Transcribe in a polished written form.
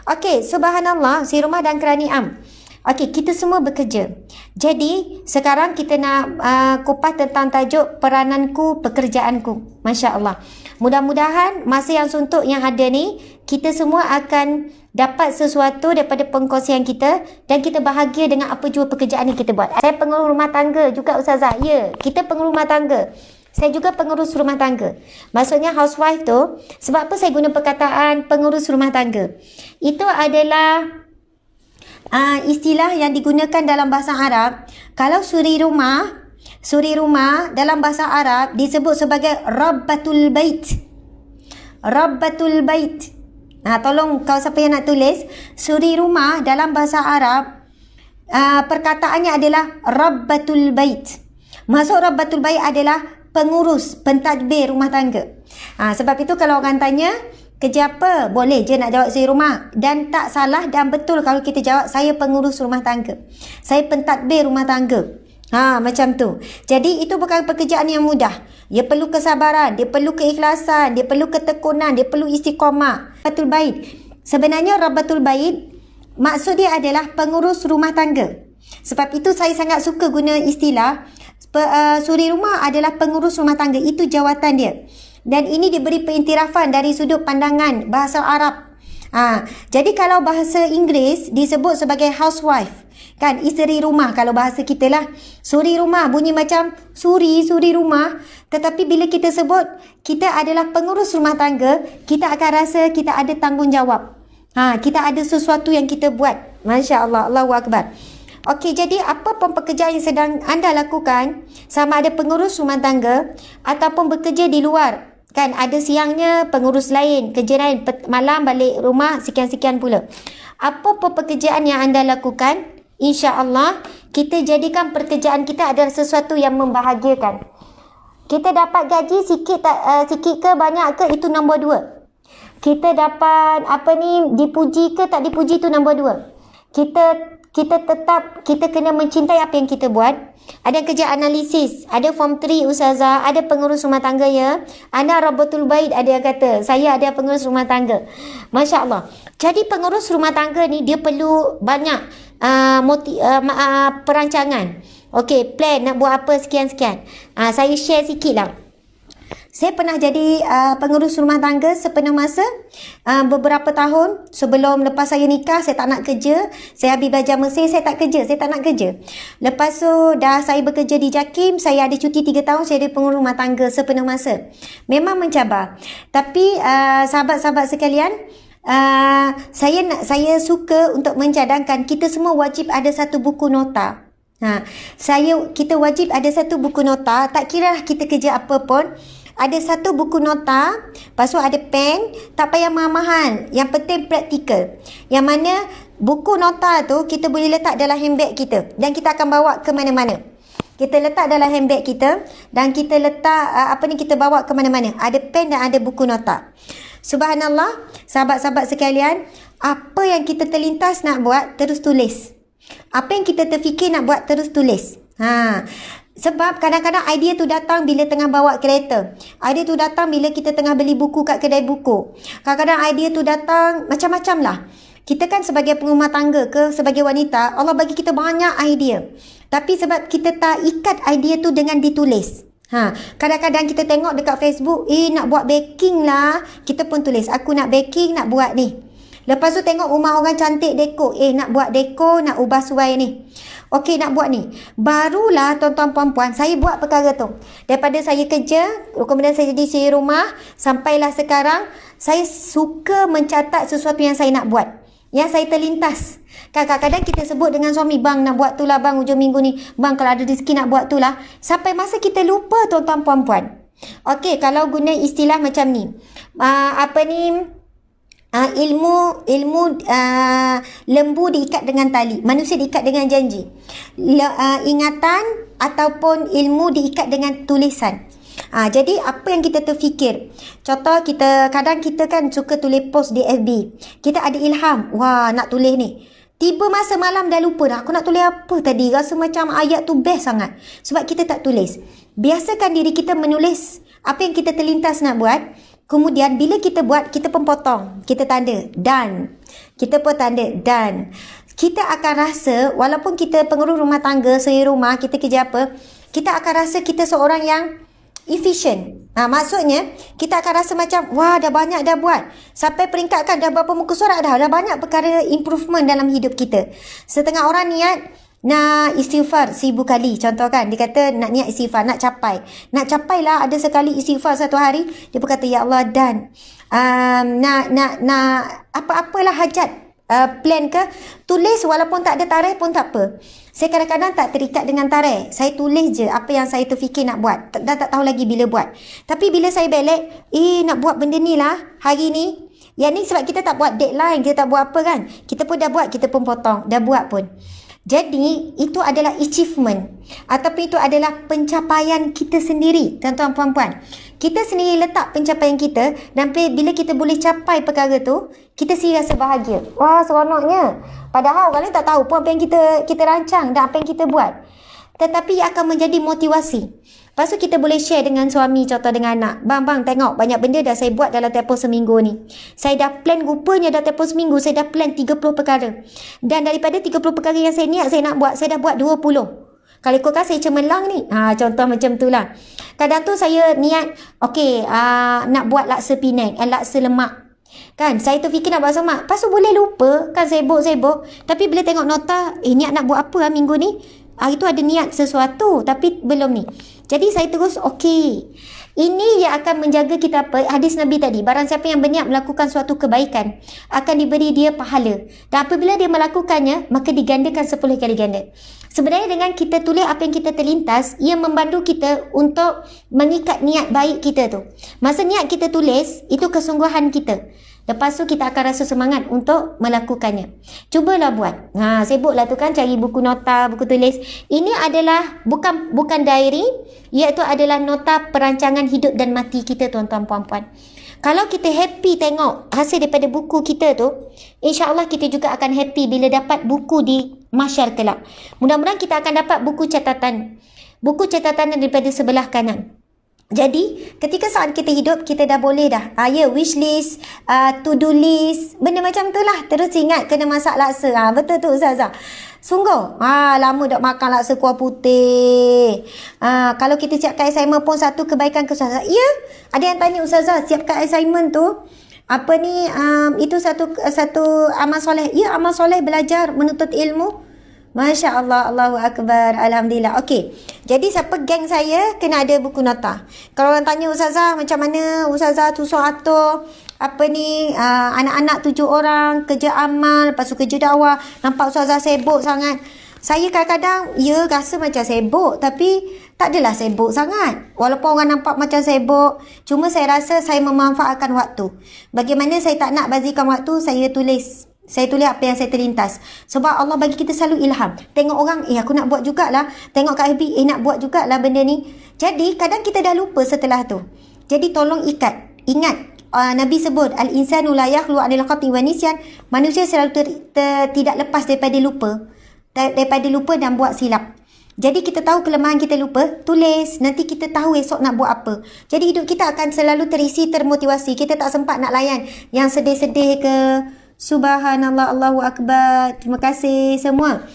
Okey, subhanallah, si rumah dan keraniam. Okey, kita semua bekerja. Jadi, sekarang kita nak kupas tentang tajuk perananku, pekerjaanku. Masya Allah. Mudah-mudahan masa yang suntuk yang ada ni, kita semua akan dapat sesuatu daripada pengkongsian kita dan kita bahagia dengan apa jua pekerjaan yang kita buat. Saya pengurus rumah tangga juga Ustazah. Ya, kita pengurus rumah tangga. Saya juga pengurus rumah tangga. Maksudnya housewife tu, sebab apa saya guna perkataan pengurus rumah tangga? Itu adalah istilah yang digunakan dalam bahasa Arab. Kalau suri rumah dalam bahasa Arab disebut sebagai Rabbatul Bait. Rabbatul Bait. Tolong kalau siapa yang nak tulis, suri rumah dalam bahasa Arab perkataannya adalah Rabbatul Bait. Maksud Rabbatul Bait adalah pengurus, pentadbir rumah tangga. Sebab itu kalau orang tanya, kerja apa? Boleh je nak jawab suri rumah. Dan tak salah dan betul kalau kita jawab, saya pengurus rumah tangga. Saya pentadbir rumah tangga. Macam tu. Jadi itu bukan pekerjaan yang mudah. Dia perlu kesabaran, dia perlu keikhlasan, dia perlu ketekunan, dia perlu istiqamah. Rabbatul Bait. Sebenarnya Rabbatul Bait maksud dia adalah pengurus rumah tangga. Sebab itu saya sangat suka guna istilah suri rumah adalah pengurus rumah tangga. Itu jawatan dia. Dan ini diberi pengiktirafan dari sudut pandangan bahasa Arab. Jadi kalau bahasa Inggeris disebut sebagai housewife. Kan, isteri rumah kalau bahasa kita lah. Suri rumah bunyi macam suri rumah. Tetapi bila kita sebut kita adalah pengurus rumah tangga, kita akan rasa kita ada tanggungjawab. Kita ada sesuatu yang kita buat. Masya Allah, Allahu Akbar. Okey, jadi apa pun pekerjaan yang sedang anda lakukan, sama ada pengurus rumah tangga ataupun bekerja di luar. Kan, ada siangnya pengurus lain, kerja lain, malam balik rumah sekian-sekian pula. Apa pun pekerjaan yang anda lakukan, insya-Allah kita jadikan pekerjaan kita adalah sesuatu yang membahagiakan. Kita dapat gaji sikit ke banyak ke, itu nombor 2. Kita dapat dipuji ke tak dipuji, itu nombor 2. Kita kena mencintai apa yang kita buat. Ada kerja analisis, ada form 3 Ustazah, ada pengurus rumah tangga ya. Anda Rabbatul Bait, ada yang kata, saya ada pengurus rumah tangga. Masya Allah. Jadi pengurus rumah tangga ni dia perlu banyak perancangan. Okey, plan nak buat apa sekian-sekian. Saya share sikit lah. Saya pernah jadi pengurus rumah tangga sepenuh masa. Beberapa tahun sebelum lepas saya nikah, saya tak nak kerja. Saya habis belajar Mesir, saya tak nak kerja. Lepas tu dah saya bekerja di JAKIM, saya ada cuti 3 tahun, saya jadi pengurus rumah tangga sepenuh masa. Memang mencabar. Tapi sahabat-sahabat sekalian, saya suka untuk mencadangkan kita semua wajib ada satu buku nota. Kita wajib ada satu buku nota, tak kira kita kerja apa pun. Ada satu buku nota, lepas tu ada pen, tak payah mahal-mahal. Yang penting praktikal. Yang mana buku nota tu kita boleh letak dalam handbag kita dan kita akan bawa ke mana-mana. Kita letak dalam handbag kita dan kita letak kita bawa ke mana-mana. Ada pen dan ada buku nota. Subhanallah, sahabat-sahabat sekalian, apa yang kita terlintas nak buat, terus tulis. Apa yang kita terfikir nak buat, terus tulis. Sebab kadang-kadang idea tu datang bila tengah bawa kereta. Idea tu datang bila kita tengah beli buku kat kedai buku. Kadang-kadang idea tu datang macam-macam lah. Kita kan sebagai pengumah tangga ke sebagai wanita, Allah bagi kita banyak idea. Tapi sebab kita tak ikat idea tu dengan ditulis. Kadang-kadang kita tengok dekat Facebook, nak buat baking lah. Kita pun tulis, aku nak baking, nak buat ni. Lepas tu tengok rumah orang cantik dekor. Nak buat dekor, nak ubah suai ni. Okey, nak buat ni. Barulah tuan-tuan puan-puan, saya buat perkara tu. Daripada saya kerja, kemudian saya jadi suri rumah, sampailah sekarang, saya suka mencatat sesuatu yang saya nak buat. Yang saya terlintas. Kadang-kadang kita sebut dengan suami, bang nak buat tu lah bang, hujung minggu ni. Bang kalau ada rezeki nak buat tu lah. Sampai masa kita lupa tuan-tuan puan-puan. Okey, kalau guna istilah macam ni. Ilmu lembu diikat dengan tali, manusia diikat dengan janji. Ingatan ataupun ilmu diikat dengan tulisan. Jadi apa yang kita terfikir, contoh kadang kita kan suka tulis post di FB, kita ada ilham, wah nak tulis ni, tiba masa malam dah lupa dah, aku nak tulis apa tadi, rasa macam ayat tu best sangat, sebab kita tak tulis. Biasakan diri kita menulis apa yang kita terlintas nak buat. Kemudian bila kita buat, kita pun potong. Kita tanda done. Kita pun tanda done. Kita akan rasa, walaupun kita pengurus rumah tangga, suri rumah, kita kerja apa, kita akan rasa kita seorang yang efficient. Maksudnya, kita akan rasa macam, wah dah banyak dah buat. Sampai peringkat kan dah berapa muka surat dah banyak perkara improvement dalam hidup kita. Setengah orang niat, nak istighfar 1000 kali. Contoh kan, dia kata nak niat istighfar, nak capai. Nak capai lah ada sekali istighfar satu hari. Dia pun kata, ya Allah, dan nak apa-apalah hajat. Plan ke, tulis walaupun tak ada tarikh pun tak apa. Saya kadang-kadang tak terikat dengan tarikh. Saya tulis je apa yang saya terfikir nak buat. Dah tak tahu lagi bila buat. Tapi bila saya balik, nak buat benda ni lah hari ni. Yang ni sebab kita tak buat deadline, kita tak buat apa kan. Kita pun dah buat, kita pun potong. Dah buat pun. Jadi, itu adalah achievement. Ataupun itu adalah pencapaian kita sendiri, tuan-tuan puan-puan. Kita sendiri letak pencapaian kita dan bila kita boleh capai perkara tu, kita sendiri rasa bahagia. Wah, seronoknya. Padahal orang lain tak tahu pun apa yang kita rancang dan apa yang kita buat. Tetapi akan menjadi motivasi. Lepas tu kita boleh share dengan suami, contoh dengan anak. Bang, tengok banyak benda dah saya buat dalam tempoh seminggu ni. Saya dah plan, rupanya dah tempoh seminggu, saya dah plan 30 perkara. Dan daripada 30 perkara yang saya niat saya nak buat, saya dah buat 20. Kalau ikutkan saya cemerlang ni. Contoh macam tu lah. Kadang tu saya niat, nak buat laksa Penang, laksa lemak. Kan, saya terfikir nak buat lemak. Lepas tu boleh lupa, kan sibuk. Tapi bila tengok nota, niat nak buat apa minggu ni? Hari tu ada niat sesuatu, tapi belum ni. Jadi saya terus ini yang akan menjaga kita apa? Hadis Nabi tadi, barang siapa yang berniat melakukan suatu kebaikan, akan diberi dia pahala. Dan apabila dia melakukannya, maka digandakan 10 kali ganda. Sebenarnya dengan kita tulis apa yang kita terlintas, ia membantu kita untuk mengikat niat baik kita tu. Masa niat kita tulis, itu kesungguhan kita. Lepas tu kita akan rasa semangat untuk melakukannya. Cubalah buat. Sibuklah tu kan cari buku nota, buku tulis. Ini adalah bukan diary, iaitu adalah nota perancangan hidup dan mati kita, tuan-tuan puan-puan. Kalau kita happy tengok hasil daripada buku kita tu, insya-Allah kita juga akan happy bila dapat buku di mahsyar kelak. Mudah-mudahan kita akan dapat buku catatan. Buku catatan daripada sebelah kanan. Jadi, ketika saat kita hidup, kita dah boleh dah. Wish list, to-do list, benda macam tu lah. Terus ingat kena masak laksa. Betul tu Ustazah. Sungguh, lama tak makan laksa kuah putih. Kalau kita siapkan assignment pun satu kebaikan ke Ustazah. Ya, ada yang tanya Ustazah, siapkan assignment tu, itu satu amal soleh. Ya, amal soleh belajar, menuntut ilmu. Masya Allah, Allahu Akbar, Alhamdulillah. Okey, jadi siapa geng saya kena ada buku nota. Kalau orang tanya Ustazah macam mana Ustazah tu atur anak-anak 7 orang, kerja amal, lepas tu kerja dakwah, nampak Ustazah sibuk sangat. Saya kadang-kadang rasa macam sibuk, tapi tak adalah sibuk sangat. Walaupun orang nampak macam sibuk, cuma saya rasa saya memanfaatkan waktu. Bagaimana saya tak nak bazirkan waktu, saya tulis apa yang saya terlintas. Sebab Allah bagi kita selalu ilham. Tengok orang, aku nak buat jugalah. Tengok Kak Habi, nak buat jugalah benda ni. Jadi, kadang kita dah lupa setelah tu. Jadi, tolong ingat. Nabi sebut, Al-insanu la yakhlu anil khati wa nisyan. Manusia selalu tidak lepas daripada lupa dan buat silap. Jadi, kita tahu kelemahan kita lupa, tulis. Nanti kita tahu esok nak buat apa. Jadi, hidup kita akan selalu terisi, termotivasi. Kita tak sempat nak layan yang sedih-sedih ke. Subhanallah, Allahu Akbar. Terima kasih semua.